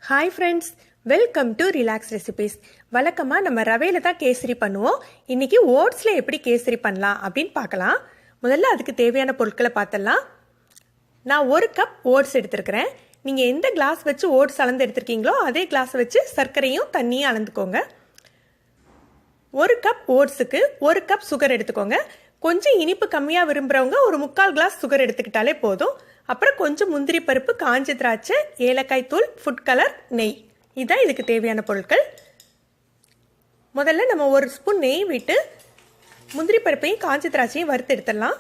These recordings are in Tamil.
Hi friends, welcome to relax recipes. வழக்கமாக நம்ம ரவையில் தான் கேசரி பண்ணுவோம். இன்றைக்கி ஓட்ஸில் எப்படி கேசரி பண்ணலாம் அப்படின்னு பார்க்கலாம். முதல்ல அதுக்கு தேவையான பொருட்களை பார்த்துடலாம். நான் 1 கப் ஓட்ஸ் எடுத்துருக்கிறேன். நீங்கள் எந்த கிளாஸ் வச்சு ஓட்ஸ் அளந்து எடுத்துருக்கீங்களோ அதே கிளாஸ் வச்சு சர்க்கரையும் தண்ணியும் அளந்துக்கோங்க. 1 கப் ஓட்ஸுக்கு 1 கப் சுகர் எடுத்துக்கோங்க. கொஞ்சம் இனிப்பு கம்மியாக விரும்புகிறவங்க ஒரு 3/4 கிளாஸ் சுகர் எடுத்துக்கிட்டாலே போதும். அப்புறம் கொஞ்சம் முந்திரி பருப்பு, காஞ்ச திராட்சை, ஏலக்காய் தூள், ஃபுட் கலர், நெய். இதுதான் இதுக்கு தேவையான பொருட்கள். முதல்ல நம்ம 1 ஸ்பூன் நெய் விட்டு முந்திரி பருப்பையும் காஞ்ச திராட்சையும் வறுத்து எடுத்துடலாம்.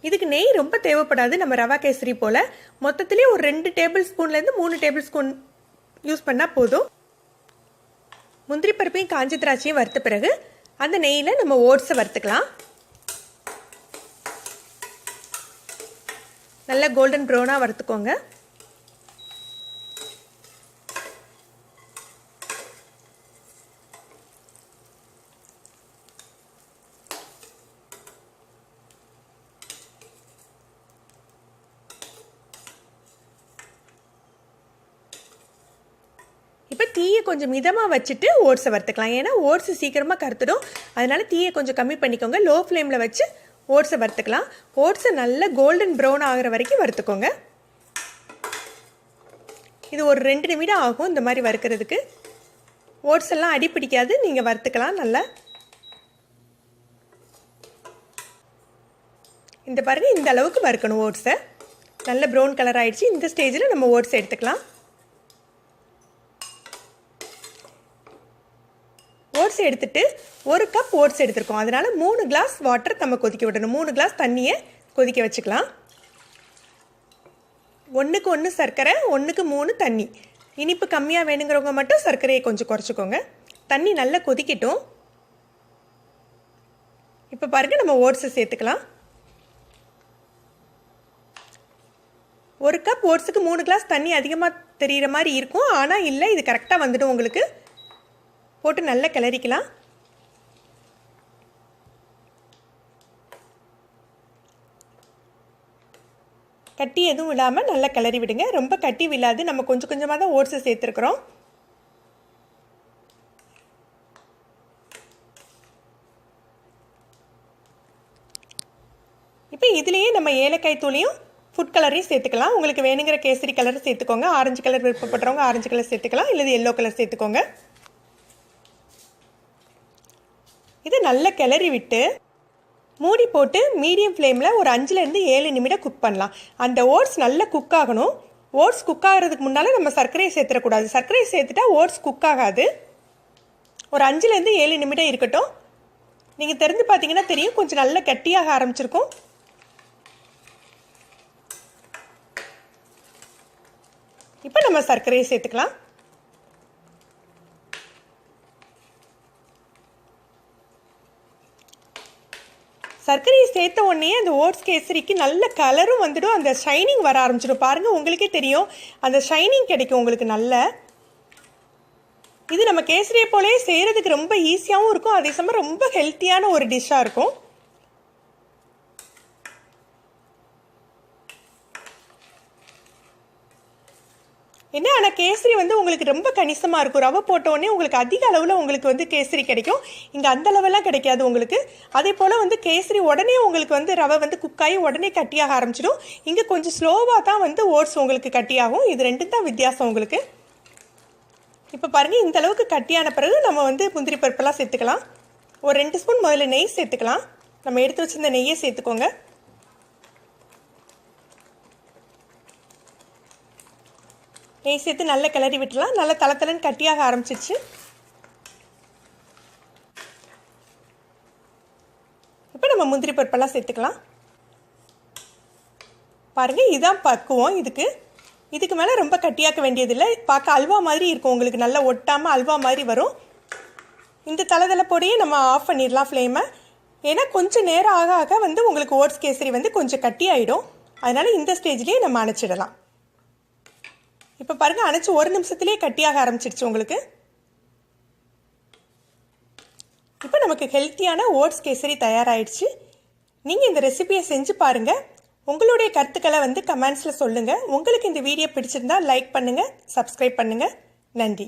இதுக்கு நெய் ரொம்ப தேவைப்படாது. நம்ம ரவா கேசரி போல் மொத்தத்திலே ஒரு 2 டேபிள் ஸ்பூன்லேருந்து 3 டேபிள் ஸ்பூன் யூஸ் பண்ணால் போதும். முந்திரி பருப்பையும் காஞ்ச திராட்சையும் வறுத்த பிறகு அந்த நெய்யில் நம்ம ஓட்ஸை வறுத்துக்கலாம். நல்லா கோல்டன் ப்ரௌனாக வறுத்துக்கோங்க. இப்போ தீயை கொஞ்சம் மிதமாக வச்சுட்டு ஓட்ஸை வறுத்துக்கலாம். ஏன்னா ஓட்ஸ் சீக்கிரமாக கருத்துடும். அதனால தீயை கொஞ்சம் கம்மி பண்ணிக்கோங்க. லோ ஃப்ளேமில் வச்சு ஓட்ஸை வறுத்துக்கலாம். ஓட்ஸை நல்லா கோல்டன் ப்ரௌன் ஆகிற வரைக்கும் வறுத்துக்கோங்க. இது ஒரு 2 நிமிடம் ஆகும் இந்த மாதிரி வறுக்கிறதுக்கு. ஓட்ஸ் எல்லாம் அடி பிடிக்காது. நீங்கள் வறுத்துக்கலாம் நல்லா. இந்த பாருங்க, இந்த அளவுக்கு வறுக்கணும் ஓட்ஸை. நல்ல ப்ரௌன் கலர் ஆயிடுச்சு. இந்த ஸ்டேஜில் நம்ம ஓட்ஸை எடுத்துக்கலாம். ஓட்ஸ் எடுத்துட்டு 1 கப் ஓட்ஸ் எடுத்துருக்கோம். அதனால் 3 கிளாஸ் வாட்டர் நம்ம கொதிக்க விடணும். 3 கிளாஸ் தண்ணியை கொதிக்க வச்சுக்கலாம். 1க்கு 1 சர்க்கரை, 1க்கு 3 தண்ணி. இனிப்பு கம்மியாக வேணுங்கிறவங்க மட்டும் சர்க்கரையை கொஞ்சம் குறைச்சிக்கோங்க. தண்ணி நல்லா கொதிக்கட்டும். இப்போ பாருங்கள், நம்ம ஓட்ஸை சேர்த்துக்கலாம். 1 கப் ஓட்ஸுக்கு 3 கிளாஸ் தண்ணி அதிகமாக தெரிகிற மாதிரி இருக்கும். ஆனால் இல்லை, இது கரெக்டாக வந்துடும் உங்களுக்கு. போட்டு நல்லா கிளறிக்கலாம். கட்டி எதுவும் விடாமல் நல்லா கிளறி விடுங்க. ரொம்ப கட்டி விடாது. நம்ம கொஞ்சம் கொஞ்சமாக தான் ஓட்ஸை சேர்த்துருக்குறோம். இப்போ இதுலேயே நம்ம ஏலக்காய் தூளையும் ஃபுட் கலரையும் சேர்த்துக்கலாம். உங்களுக்கு வேணுங்கிற கேசரி கலர் சேர்த்துக்கோங்க. ஆரஞ்சு கலர் விருப்பப்படுறவங்க ஆரஞ்சு கலர் சேர்த்துக்கலாம். இல்லை எல்லோ கலர் சேர்த்துக்கோங்க. இதை நல்லா கிளறி விட்டு மூடி போட்டு மீடியம் ஃப்ளேமில் ஒரு 5லேருந்து 7 நிமிடம் குக் பண்ணலாம். அந்த ஓட்ஸ் நல்லா குக் ஆகணும். ஓட்ஸ் குக் ஆகிறதுக்கு முன்னால் நம்ம சர்க்கரையை சேர்த்துடக்கூடாது. சர்க்கரையை சேர்த்துட்டா ஓட்ஸ் குக் ஆகாது. ஒரு 5லேருந்து 7 நிமிடம் இருக்கட்டும். நீங்கள் திறந்து பார்த்தீங்கன்னா தெரியும், கொஞ்சம் நல்லா கட்டியாக ஆரம்பிச்சிருக்கும். இப்போ நம்ம சர்க்கரையை சேர்த்துக்கலாம். சர்க்கரையை சேர்த்த உடனே அந்த ஓட்ஸ் கேசரிக்கு நல்ல கலரும் வந்துடும். அந்த ஷைனிங் வர ஆரம்பிச்சிடும். பாருங்கள், உங்களுக்கே தெரியும், அந்த ஷைனிங் கிடைக்கும் உங்களுக்கு நல்ல. இது நம்ம கேசரியை போலே செய்கிறதுக்கு ரொம்ப ஈஸியாகவும் இருக்கும். அதே சமயம் ரொம்ப ஹெல்த்தியான ஒரு டிஷ்ஷாக இருக்கும். என்ன, ஆனால் கேசரி வந்து உங்களுக்கு ரொம்ப கணிசமாக இருக்கும். ரவை போட்டோடனே உங்களுக்கு அதிக அளவில் உங்களுக்கு வந்து கேசரி கிடைக்கும். இங்கே அந்த அளவெல்லாம் கிடைக்காது உங்களுக்கு. அதே போல் வந்து கேசரி உடனே உங்களுக்கு வந்து ரவை வந்து குக்காகி உடனே கட்டியாக ஆரம்பிச்சிடும். இங்கே கொஞ்சம் ஸ்லோவாக தான் வந்து ஓட்ஸ் உங்களுக்கு கட்டியாகும். இது 2 தான் வித்தியாசம் உங்களுக்கு. இப்போ பாருங்கள், இந்த அளவுக்கு கட்டியான பிறகு நம்ம வந்து முந்திரி பருப்பெல்லாம் சேர்த்துக்கலாம். ஒரு 2 ஸ்பூன் முதல்ல நெய் சேர்த்துக்கலாம். நம்ம எடுத்து வச்சிருந்த நெய்யை சேர்த்துக்கோங்க. நெய் சேர்த்து நல்லா கிளறி விட்டுலாம். நல்லா தளத்தலன்னு கட்டியாக ஆரம்பிச்சிருச்சு. இப்போ நம்ம முந்திரி பருப்பெல்லாம் சேர்த்துக்கலாம். பாருங்கள், இதுதான் பக்குவம். இதுக்கு மேலே ரொம்ப கட்டியாக்க வேண்டியதில்லை. பார்க்க அல்வா மாதிரி இருக்கும் உங்களுக்கு. நல்லா ஒட்டாமல் அல்வா மாதிரி வரும். இந்த தளதளப்போடையே நம்ம ஆஃப் பண்ணிடலாம் ஃப்ளேமை. ஏன்னா கொஞ்சம் நேரம் ஆக ஆக வந்து உங்களுக்கு ஓட்ஸ் கேசரி வந்து கொஞ்சம் கட்டி ஆகிடும். அதனால் இந்த ஸ்டேஜ்லேயே நம்ம அணைச்சிடலாம். இப்போ பாருங்கள், அணைச்சி 1 நிமிஷத்துலேயே கட்டியாக ஆரம்பிச்சிடுச்சு உங்களுக்கு. இப்போ நமக்கு ஹெல்த்தியான ஓட்ஸ் கேசரி தயாராகிடுச்சு. நீங்கள் இந்த ரெசிபியை செஞ்சு பாருங்கள். உங்களுடைய கருத்துக்களை கமெண்ட்ஸில் சொல்லுங்கள். உங்களுக்கு இந்த வீடியோ பிடிச்சிருந்தா லைக் பண்ணுங்கள், சப்ஸ்கிரைப் பண்ணுங்கள். நன்றி.